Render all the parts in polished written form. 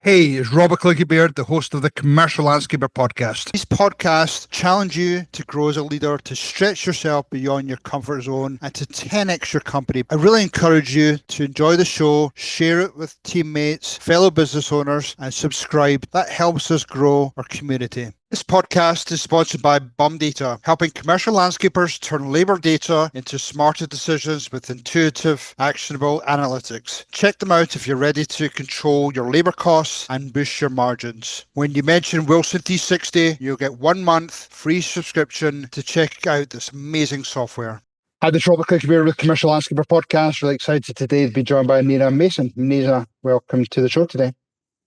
Hey, it's Robert Clickybeard, the host of the Commercial Landscaper podcast. These podcasts challenge you to grow as a leader, to stretch yourself beyond your comfort zone, and to 10x your company. I really encourage you to enjoy the show, share it with teammates, fellow business owners, and subscribe. That helps us grow our community. This podcast is sponsored by Bum Data, helping commercial landscapers turn labor data into smarter decisions with intuitive, actionable analytics. Check them out if you're ready to control your labor costs and boost your margins. When you mention Wilson T60, you'll get 1 month free subscription to check out this amazing software. Hi, this is Robert Clickybeard with Commercial Landscaper podcast. Really excited today to be joined by Nina Mason. Nina, welcome to the show today.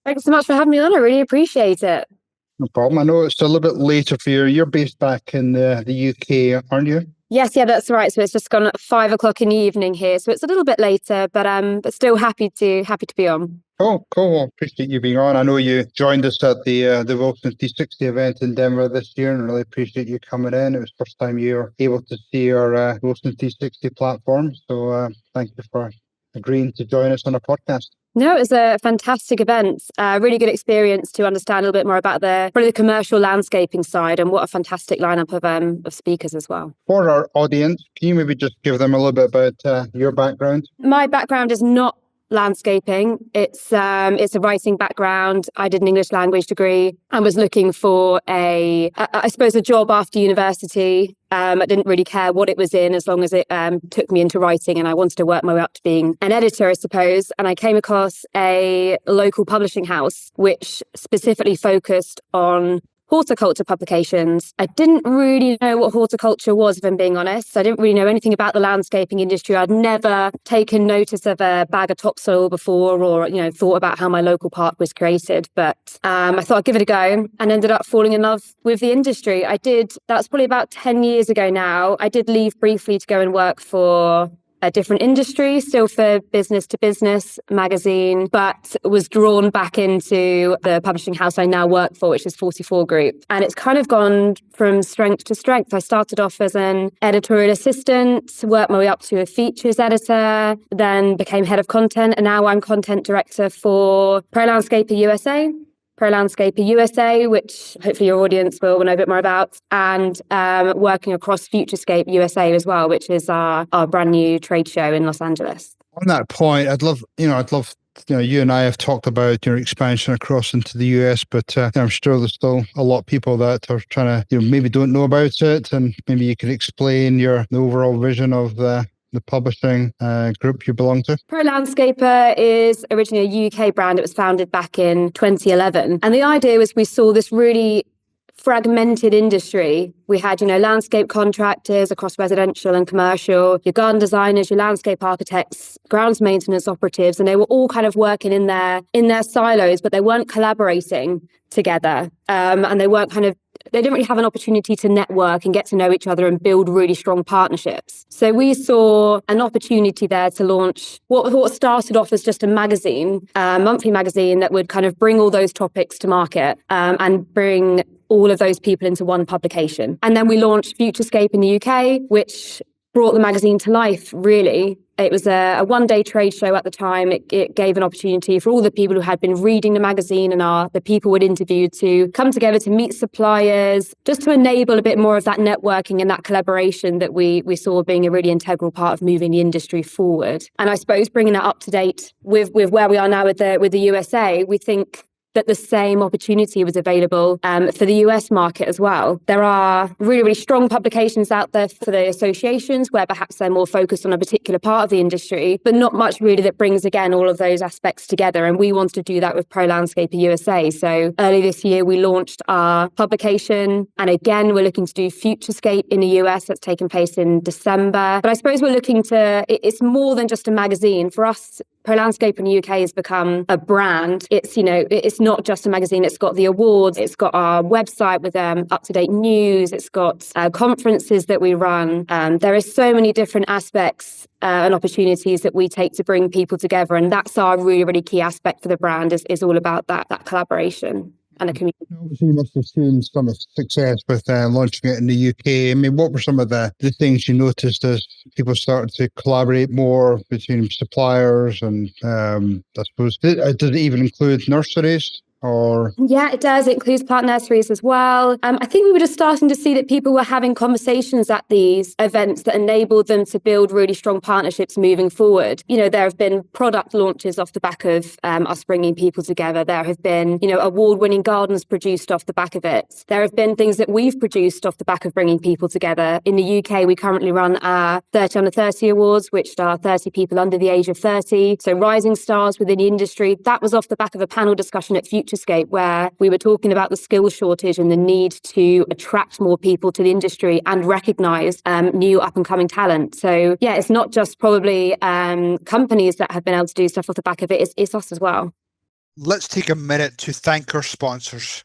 Thanks so much for having me on. I really appreciate it. No problem. I know it's a little bit later for you. You're based back in the UK, aren't you? Yes, that's right. So it's just gone at 5 o'clock in the evening here. So it's a little bit later, but still happy to be on. Oh, cool. Well, appreciate you being on. I know you joined us at the Wilson T60 event in Denver this year, and really appreciate you coming in. It was the first time you were able to see our Wilson T60 platform. So thank you for agreeing to join us on a podcast. No, it was a fantastic event. Really good experience to understand a little bit more about the commercial landscaping side, and what a fantastic lineup of speakers as well. For our audience, can you maybe just give them a little bit about your background? My background is not landscaping. It's a writing background. I did an English language degree and was looking for a job after university. I didn't really care what it was in, as long as it took me into writing, and I wanted to work my way up to being an editor, I suppose. And I came across a local publishing house which specifically focused on horticulture publications. I didn't really know what horticulture was, if I'm being honest. I didn't really know anything about the landscaping industry. I'd never taken notice of a bag of topsoil before, or thought about how my local park was created. But I thought I'd give it a go, and ended up falling in love with the industry. That's probably about 10 years ago now. I did leave briefly to go and work for a different industry, still for business to business magazine, but was drawn back into the publishing house I now work for, which is 44 Group. And it's kind of gone from strength to strength. I started off as an editorial assistant, worked my way up to a features editor, then became head of content, and now I'm content director for Pro Landscaper USA. Pro Landscaper USA, which hopefully your audience will know a bit more about, and working across Futurescape USA as well, which is our brand new trade show in Los Angeles. On that point, I'd love, you and I have talked about your expansion across into the US, but I'm sure there's still a lot of people that are trying to, maybe don't know about it, and maybe you could explain the overall vision of the publishing group you belong to. Pro Landscaper is originally a UK brand. It was founded back in 2011. And the idea was, we saw this really fragmented industry. We had, landscape contractors across residential and commercial, your garden designers, your landscape architects, grounds maintenance operatives, and they were all kind of working in their silos, but they weren't collaborating together. And they didn't really have an opportunity to network and get to know each other and build really strong partnerships. So we saw an opportunity there to launch what started off as just a magazine, a monthly magazine that would kind of bring all those topics to market and bring all of those people into one publication. And then we launched Futurescape in the UK, which brought the magazine to life, really. It was a one-day trade show at the time. It gave an opportunity for all the people who had been reading the magazine and the people we'd interviewed to come together to meet suppliers, just to enable a bit more of that networking and that collaboration that we saw being a really integral part of moving the industry forward. And I suppose bringing that up to date with where we are now with the USA, we think that the same opportunity was available for the US market as well. There are really, really strong publications out there for the associations, where perhaps they're more focused on a particular part of the industry, but not much really that brings, again, all of those aspects together. And we wanted to do that with Pro Landscaper USA. So early this year, we launched our publication. And again, we're looking to do Futurescape in the US. That's taking place in December. But I suppose we're looking it's more than just a magazine. For us, Pro Landscaper in the UK has become a brand. It's not just a magazine. It's got the awards. It's got our website with up-to-date news. It's got conferences that we run. There are so many different aspects and opportunities that we take to bring people together. And that's our really, really key aspect for the brand is all about that collaboration. a community. Obviously, you must have seen some success with launching it in the UK. I mean, what were some of the things you noticed as people started to collaborate more between suppliers? And I suppose, does it even include nurseries? Or Yeah, it does. It includes plant nurseries as well. I think we were just starting to see that people were having conversations at these events that enabled them to build really strong partnerships moving forward. You know, there have been product launches off the back of us bringing people together. There have been, award-winning gardens produced off the back of it. There have been things that we've produced off the back of bringing people together. In the UK, we currently run our 30 Under 30 Awards, which are 30 people under the age of 30. So rising stars within the industry. That was off the back of a panel discussion at Futurescape, where we were talking about the skills shortage and the need to attract more people to the industry and recognise new up-and-coming talent. So, yeah, it's not just probably companies that have been able to do stuff off the back of it, it's us as well. Let's take a minute to thank our sponsors.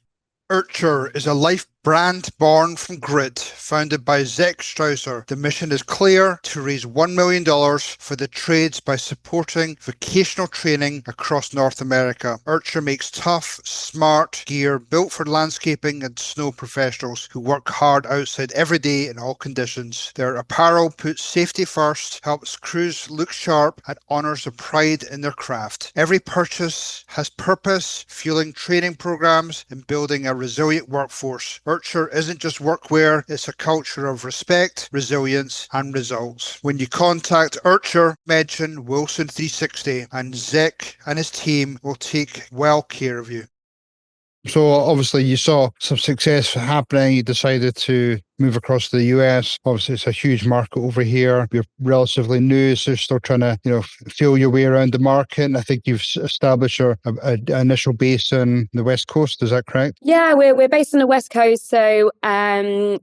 Urcher is a life brand born from grit, founded by Zach Strausser. The mission is clear: to raise $1 million for the trades by supporting vocational training across North America. Urcher makes tough, smart gear built for landscaping and snow professionals who work hard outside every day in all conditions. Their apparel puts safety first, helps crews look sharp, and honours the pride in their craft. Every purchase has purpose, fueling training programs and building a resilient workforce. Urcher isn't just workwear, it's a culture of respect, resilience, and results. When you contact Urcher, mention Wilson 360 and Zach and his team will take well care of you. So obviously you saw some success happening. You decided to move across to the US. Obviously, it's a huge market over here. You're relatively new, so you're still trying to, feel your way around the market. And I think you've established your initial base in the West Coast. Is that correct? Yeah, we're based on the West Coast. So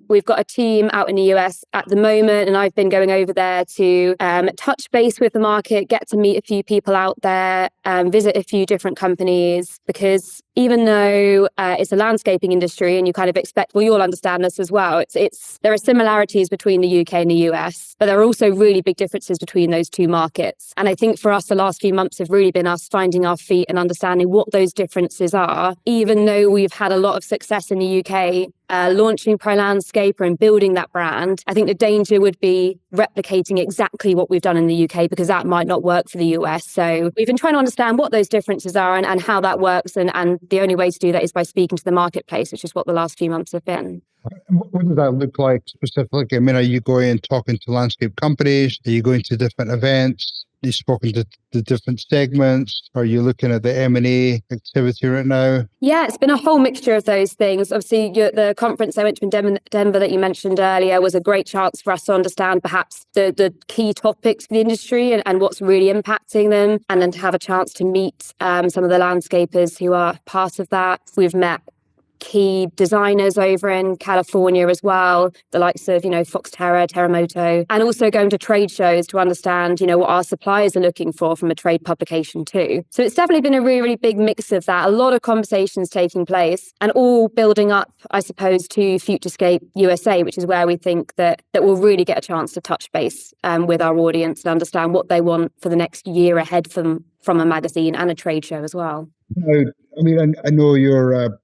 we've got a team out in the US at the moment, and I've been going over there to touch base with the market, get to meet a few people out there, visit a few different companies, because even though it's a landscaping industry and you kind of expect, well, you'll understand this as well. There are similarities between the UK and the US, but there are also really big differences between those two markets. And I think for us, the last few months have really been us finding our feet and understanding what those differences are. Even though we've had a lot of success in the UK, launching Pro Landscaper and building that brand, I think the danger would be replicating exactly what we've done in the UK, because that might not work for the US. So we've been trying to understand what those differences are and how that works. And the only way to do that is by speaking to the marketplace, which is what the last few months have been. What does that look like specifically? I mean, are you going and talking to landscape companies? Are you going to different events? Are you spoken to the different segments? Are you looking at the M&A activity right now? Yeah, it's been a whole mixture of those things. Obviously, the conference I went to in Denver that you mentioned earlier was a great chance for us to understand perhaps the key topics for the industry and what's really impacting them, and then to have a chance to meet some of the landscapers who are part of that. We've met key designers over in California as well, the likes of, Foxterra, Terramoto, and also going to trade shows to understand, what our suppliers are looking for from a trade publication too. So it's definitely been a really, really big mix of that, a lot of conversations taking place and all building up, I suppose, to Futurescape USA, which is where we think that we'll really get a chance to touch base with our audience and understand what they want for the next year ahead from a magazine and a trade show as well. Now, I mean, I know your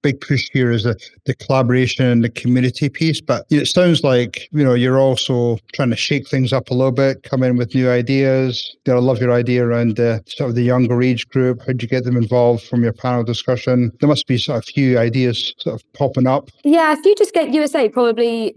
big push here is the collaboration and the community piece, but it sounds like you're also trying to shake things up a little bit, come in with new ideas. I love your idea around sort of the younger age group. How'd you get them involved from your panel discussion? There must be sort of a few ideas sort of popping up. Yeah, Futurescape USA probably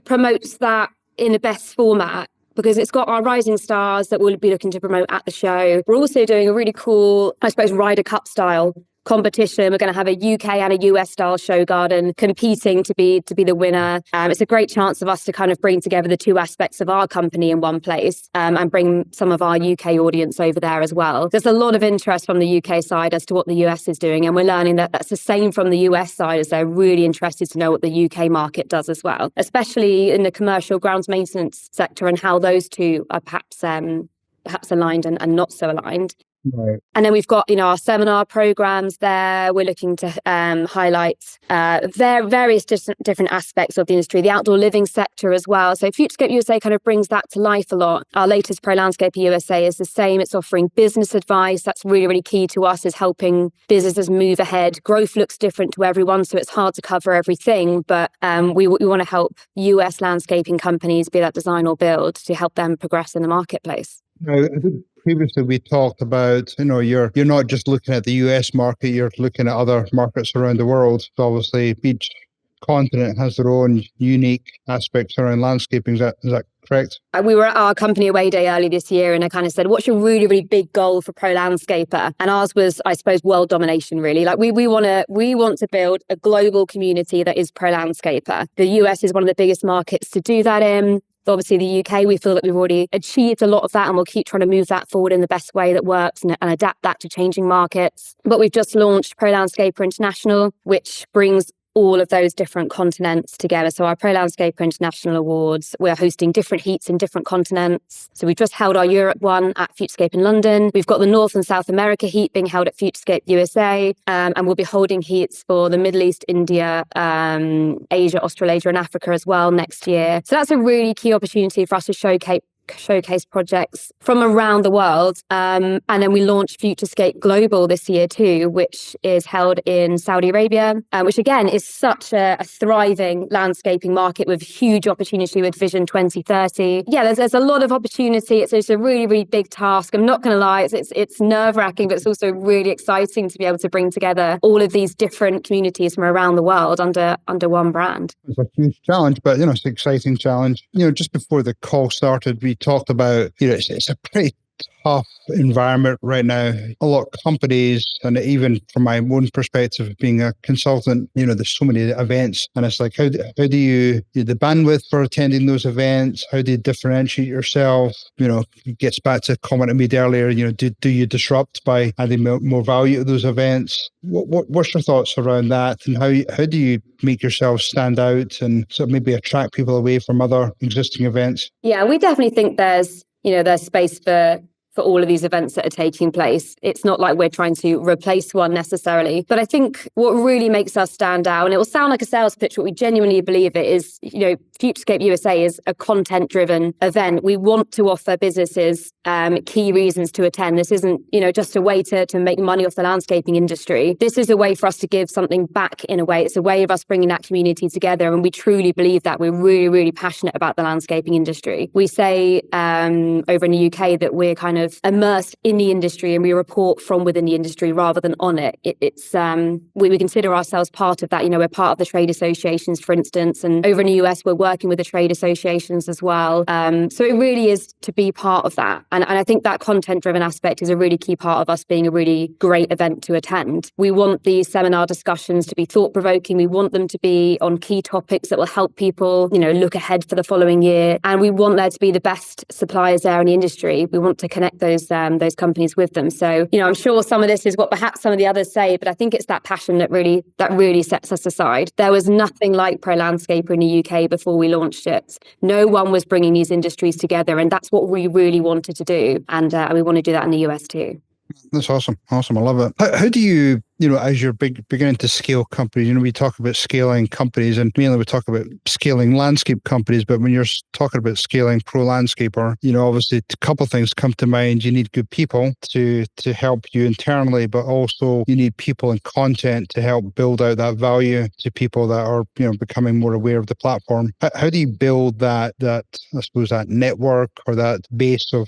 promotes that in the best format, because it's got our rising stars that we'll be looking to promote at the show. We're also doing a really cool, I suppose, Ryder Cup style competition. We're going to have a UK and a US style show garden competing to be the winner. It's a great chance of us to kind of bring together the two aspects of our company in one place and bring some of our UK audience over there as well. There's a lot of interest from the UK side as to what the US is doing, and we're learning that that's the same from the US side, as they're really interested to know what the UK market does as well, especially in the commercial grounds maintenance sector and how those two are perhaps aligned and not so aligned. Right. And then we've got, our seminar programs there. We're looking to highlight various different aspects of the industry, the outdoor living sector as well. So Futurescape USA kind of brings that to life a lot. Our latest Pro Landscaper USA is the same. It's offering business advice. That's really, really key to us, is helping businesses move ahead. Growth looks different to everyone, so it's hard to cover everything. But we want to help US landscaping companies, be that design or build, to help them progress in the marketplace. Now, I think previously we talked about, you're not just looking at the US market, you're looking at other markets around the world. So obviously, each continent has their own unique aspects around landscaping. Is that correct? We were at our company away day early this year, and I kind of said, what's your really, really big goal for Pro Landscaper? And ours was, I suppose, world domination, really. Like we want to build a global community that is Pro Landscaper. The US is one of the biggest markets to do that in. Obviously, the UK, we feel that we've already achieved a lot of that, and we'll keep trying to move that forward in the best way that works and adapt that to changing markets. But we've just launched Pro Landscaper International, which brings all of those different continents together. So our Pro Landscaper International Awards, we're hosting different heats in different continents. So we've just held our Europe one at Futurescape in London. We've got the North and South America heat being held at Futurescape USA. And we'll be holding heats for the Middle East, India, Asia, Australasia and Africa as well next year. So that's a really key opportunity for us to showcase projects from around the world. And then we launched Futurescape Global this year too, which is held in Saudi Arabia, which again is such a thriving landscaping market with huge opportunity with Vision 2030. Yeah, there's a lot of opportunity. It's a really, really big task. I'm not going to lie, it's nerve-wracking, but it's also really exciting to be able to bring together all of these different communities from around the world under one brand. It's a huge challenge, but it's an exciting challenge. Just before the call started, we talked about, it's a pretty tough environment right now. A lot of companies, and even from my own perspective of being a consultant, there's so many events, and it's like, how do you the bandwidth for attending those events? How do you differentiate yourself? It gets back to a comment I made earlier, do you disrupt by adding more value to those events? What's your thoughts around that, and how do you make yourself stand out and sort of maybe attract people away from other existing events? Yeah, we definitely think there's space for all of these events that are taking place. It's not like we're trying to replace one necessarily. But I think what really makes us stand out, and it will sound like a sales pitch, but we genuinely believe it, is, Futurescape USA is a content-driven event. We want to offer businesses key reasons to attend. This isn't, just a way to make money off the landscaping industry. This is a way for us to give something back in a way. It's a way of us bringing that community together. And we truly believe that. We're really, really passionate about the landscaping industry. We say over in the UK that we're kind of immersed in the industry and we report from within the industry rather than on it. We consider ourselves part of that. We're part of the trade associations, for instance, and over in the US, we're working with the trade associations as well. So it really is to be part of that. And I think that content-driven aspect is a really key part of us being a really great event to attend. We want these seminar discussions to be thought-provoking. We want them to be on key topics that will help people, look ahead for the following year. And we want there to be the best suppliers there in the industry. We want to connect those companies with them. So, I'm sure some of this is what perhaps some of the others say, but I think it's that passion that really sets us aside. There was nothing like Pro Landscaper in the UK before we launched it. No one was bringing these industries together, and that's what we really wanted to do. And we want to do that in the US too. That's awesome. I love it. How do you, as you're beginning to scale companies, we talk about scaling companies and mainly we talk about scaling landscape companies, but when you're talking about scaling Pro Landscaper, obviously a couple of things come to mind. You need good people to help you internally, but also you need people and content to help build out that value to people that are, becoming more aware of the platform. How do you build that I suppose, that network or that base of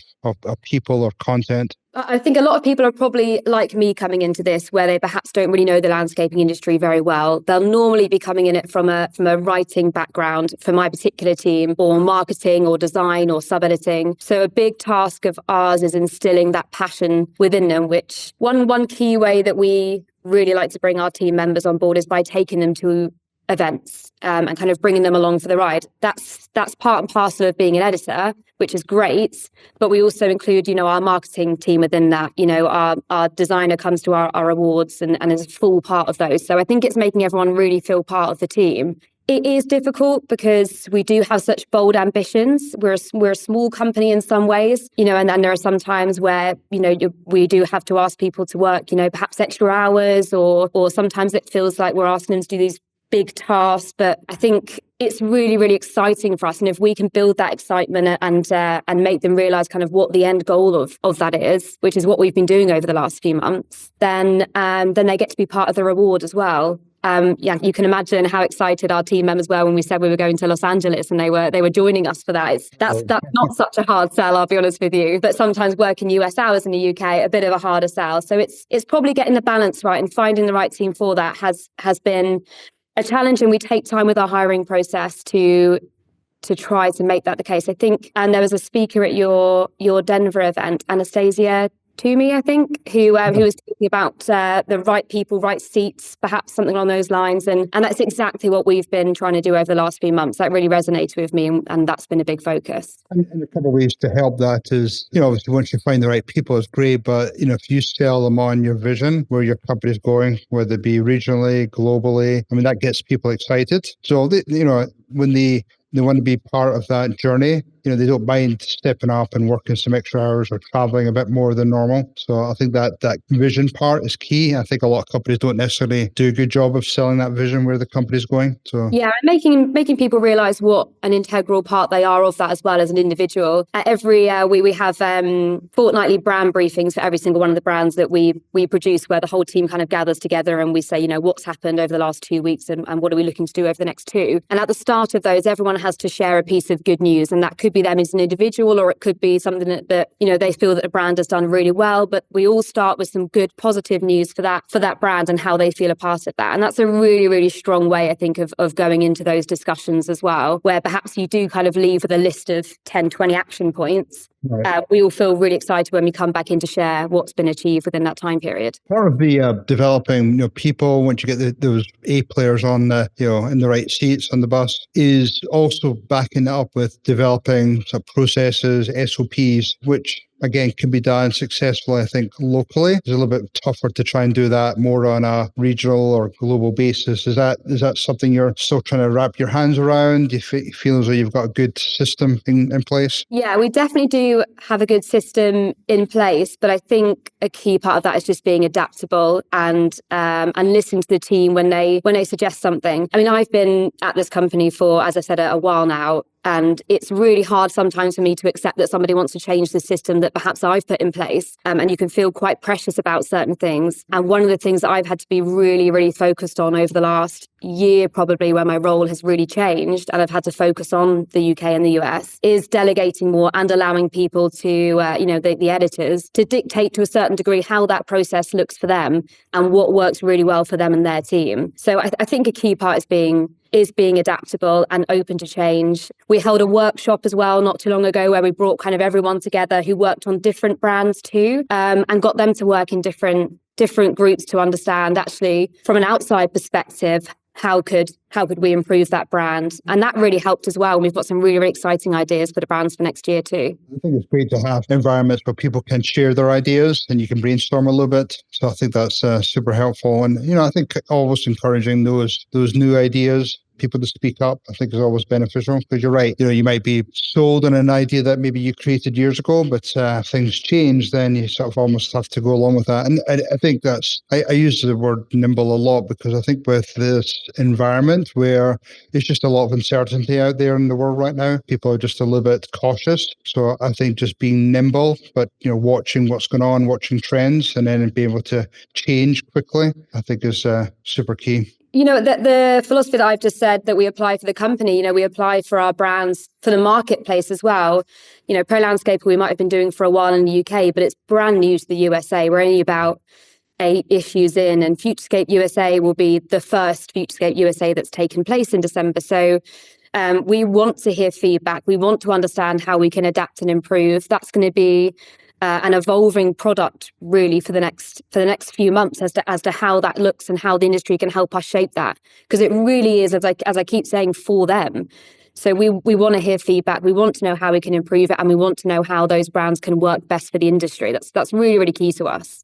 people or content? I think a lot of people are probably like me coming into this, where they perhaps don't really know the landscaping industry very well. They'll normally be coming in it from a writing background for my particular team, or marketing or design or sub-editing. So a big task of ours is instilling that passion within them, which one key way that we really like to bring our team members on board is by taking them to events and kind of bringing them along for the ride. That's part and parcel of being an editor, which is great. But we also include, our marketing team within that. Our designer comes to our awards and is a full part of those. So I think it's making everyone really feel part of the team. It is difficult because we do have such bold ambitions. We're a small company in some ways, and then there are some times where, we do have to ask people to work, perhaps extra hours, or sometimes it feels like we're asking them to do these big tasks. But I think it's really, really exciting for us. And if we can build that excitement and make them realize kind of what the end goal of that is, which is what we've been doing over the last few months, then they get to be part of the reward as well. You can imagine how excited our team members were when we said we were going to Los Angeles, and they were joining us for that. That's not such a hard sell, I'll be honest with you. But sometimes working US hours in the UK, a bit of a harder sell. So it's probably getting the balance right and finding the right team for that has been a challenge, and we take time with our hiring process to try to make that the case. I think, and there was a speaker at your Denver event, Anastasia Toomey, I think, who was talking about the right people, right seats, perhaps something along those lines. And that's exactly what we've been trying to do over the last few months. That really resonated with me, and that's been a big focus. And a couple of ways to help that is, obviously once you find the right people, it's great. But, if you sell them on your vision, where your company's going, whether it be regionally, globally, that gets people excited. So, when they want to be part of that journey, they don't mind stepping up and working some extra hours or traveling a bit more than normal. So I think that vision part is key. I think a lot of companies don't necessarily do a good job of selling that vision where the company's going. So yeah, and making people realize what an integral part they are of that as well as an individual. Every we have fortnightly brand briefings for every single one of the brands that we produce, where the whole team kind of gathers together and we say, what's happened over the last 2 weeks and what are we looking to do over the next 2. And at the start of those, everyone has to share a piece of good news, and that could be them as an individual, or it could be something that they feel that the brand has done really well. But we all start with some good positive news for that brand and how they feel a part of that. And that's a really, really strong way, I think, of going into those discussions as well, where perhaps you do kind of leave with a list of 10, 20 action points. Right. We all feel really excited when we come back in to share what's been achieved within that time period. Part of the developing, people, once you get those A players on the, in the right seats on the bus, is also backing it up with developing some processes, SOPs, which again can be done successfully, I think, locally. It's a little bit tougher to try and do that more on a regional or global basis. Is that something you're still trying to wrap your hands around? Do you feel as though you've got a good system in place? Yeah, we definitely do have a good system in place, but I think a key part of that is just being adaptable and listening to the team when they suggest something. I've been at this company for, as I said, a while now. And it's really hard sometimes for me to accept that somebody wants to change the system that perhaps I've put in place. And you can feel quite precious about certain things. And one of the things that I've had to be really, really focused on over the last year, probably, where my role has really changed and I've had to focus on the UK and the US, is delegating more and allowing people to, the editors, to dictate to a certain degree how that process looks for them and what works really well for them and their team. So I think a key part is being adaptable and open to change. We held a workshop as well not too long ago where we brought kind of everyone together who worked on different brands too, and got them to work in different groups to understand, actually, from an outside perspective, how could we improve that brand? And that really helped as well. And we've got some really, really exciting ideas for the brands for next year too. I think it's great to have environments where people can share their ideas and you can brainstorm a little bit. So I think that's super helpful. And, I think always encouraging those new ideas, people to speak up, I think is always beneficial, because you're right. You might be sold on an idea that maybe you created years ago, but things change, then you sort of almost have to go along with that. And I think I use the word nimble a lot, because I think with this environment where there's just a lot of uncertainty out there in the world right now, people are just a little bit cautious. So I think just being nimble, but watching what's going on, watching trends, and then being able to change quickly, I think is super key. The philosophy that I've just said that we apply for the company, we apply for our brands for the marketplace as well. Pro Landscaper we might have been doing for a while in the UK, but it's brand new to the USA. We're only about 8 issues in, and Futurescape USA will be the first Futurescape USA that's taken place in December. So we want to hear feedback. We want to understand how we can adapt and improve. That's going to be an evolving product really for the next few months as to how that looks and how the industry can help us shape that, because it really is, as I keep saying, for them. So we want to hear feedback. We want to know how we can improve it, and we want to know how those brands can work best for the industry. That's really, really key to us.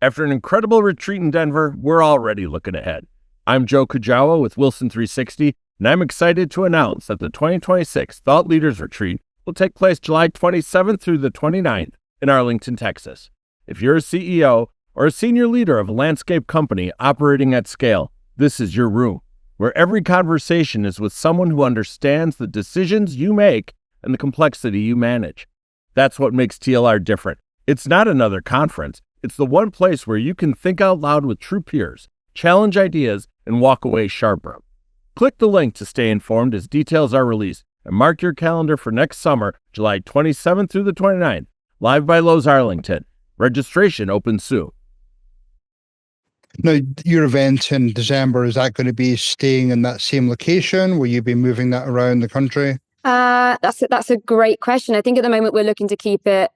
After an incredible retreat in Denver, we're already looking ahead. I'm Joe Kujawa with Wilson 360, and I'm excited to announce that the 2026 Thought Leaders Retreat will take place July 27th through the 29th in Arlington, Texas. If you're a CEO or a senior leader of a landscape company operating at scale, this is your room, where every conversation is with someone who understands the decisions you make and the complexity you manage. That's what makes TLR different. It's not another conference. It's the one place where you can think out loud with true peers, challenge ideas, and walk away sharper. Click the link to stay informed as details are released, and mark your calendar for next summer, July 27th through the 29th, live by Lowe's Arlington. Registration opens soon. Now, your event in December, is that going to be staying in that same location? Will you be moving that around the country? That's a great question. I think at the moment we're looking to keep it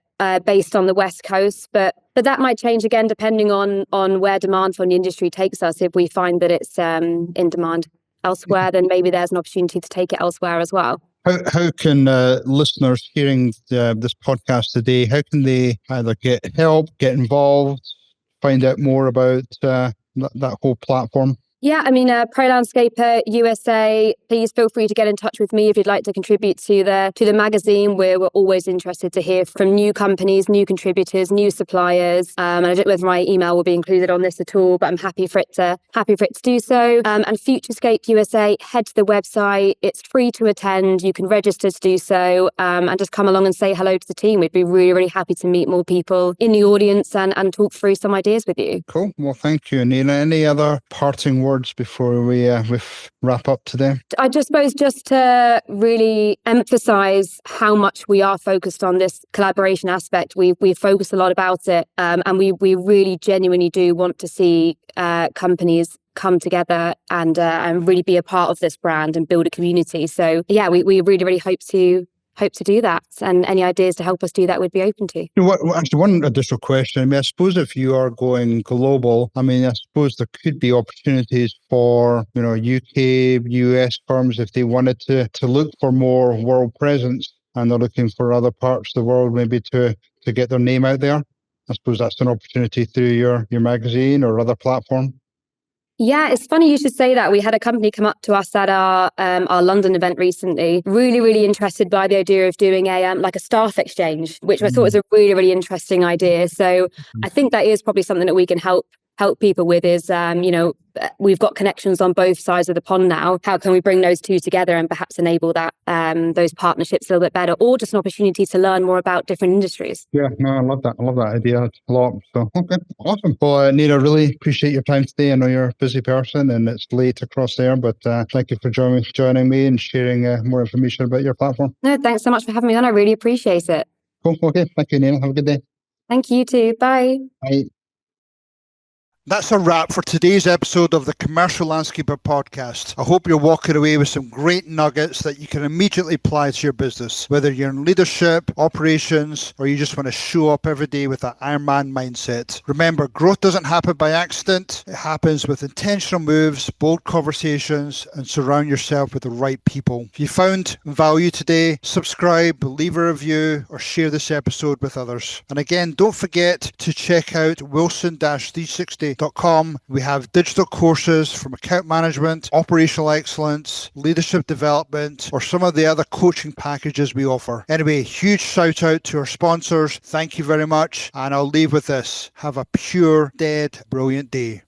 based on the West Coast, but that might change again depending on where demand from the industry takes us. If we find that it's in demand elsewhere, then maybe there's an opportunity to take it elsewhere as well. How can listeners hearing this podcast today, how can they either get help, get involved, find out more about that whole platform? Yeah, I mean, Pro Landscaper USA, please feel free to get in touch with me if you'd like to contribute to the magazine. We're always interested to hear from new companies, new contributors, new suppliers. And I don't know whether my email will be included on this at all, but I'm happy for it to do so. And Futurescape USA, head to the website. It's free to attend. You can register to do so, and just come along and say hello to the team. We'd be really, really happy to meet more people in the audience and talk through some ideas with you. Cool. Well, thank you, Anila. Any other parting words before we wrap up today? I just suppose just to really emphasize how much we are focused on this collaboration aspect. We focus a lot about it, and we really genuinely do want to see companies come together and really be a part of this brand and build a community. So yeah, we really, really hope to do that, and any ideas to help us do that we'd be open to. You know what, actually, one additional question. I mean, I suppose if you are going global, I mean, I suppose there could be opportunities for, UK, US firms if they wanted to look for more world presence and they're looking for other parts of the world maybe to get their name out there. I suppose that's an opportunity through your magazine or other platform. Yeah, it's funny you should say that. We had a company come up to us at our London event recently, really, really interested by the idea of doing a staff exchange, which I thought was a really, really interesting idea. So I think that is probably something that we can help people with is, we've got connections on both sides of the pond now. How can we bring those two together and perhaps enable that those partnerships a little bit better, or just an opportunity to learn more about different industries? Yeah, no, I love that. I love that idea a lot. So, okay, awesome. Well, Nina, really appreciate your time today. I know you're a busy person and it's late across there, but thank you for joining me and sharing more information about your platform. No, thanks so much for having me on. I really appreciate it. Cool. Okay. Thank you, Nina. Have a good day. Thank you too. Bye. Bye. That's a wrap for today's episode of the Commercial Landscaper podcast. I hope you're walking away with some great nuggets that you can immediately apply to your business, whether you're in leadership, operations, or you just want to show up every day with that Ironman mindset. Remember, growth doesn't happen by accident. It happens with intentional moves, bold conversations, and surround yourself with the right people. If you found value today, subscribe, leave a review, or share this episode with others. And again, don't forget to check out Wilson-360.com. We have digital courses from account management, operational excellence, leadership development, or some of the other coaching packages we offer. Anyway, huge shout out to our sponsors. Thank you very much. And I'll leave with this. Have a pure, dead, brilliant day.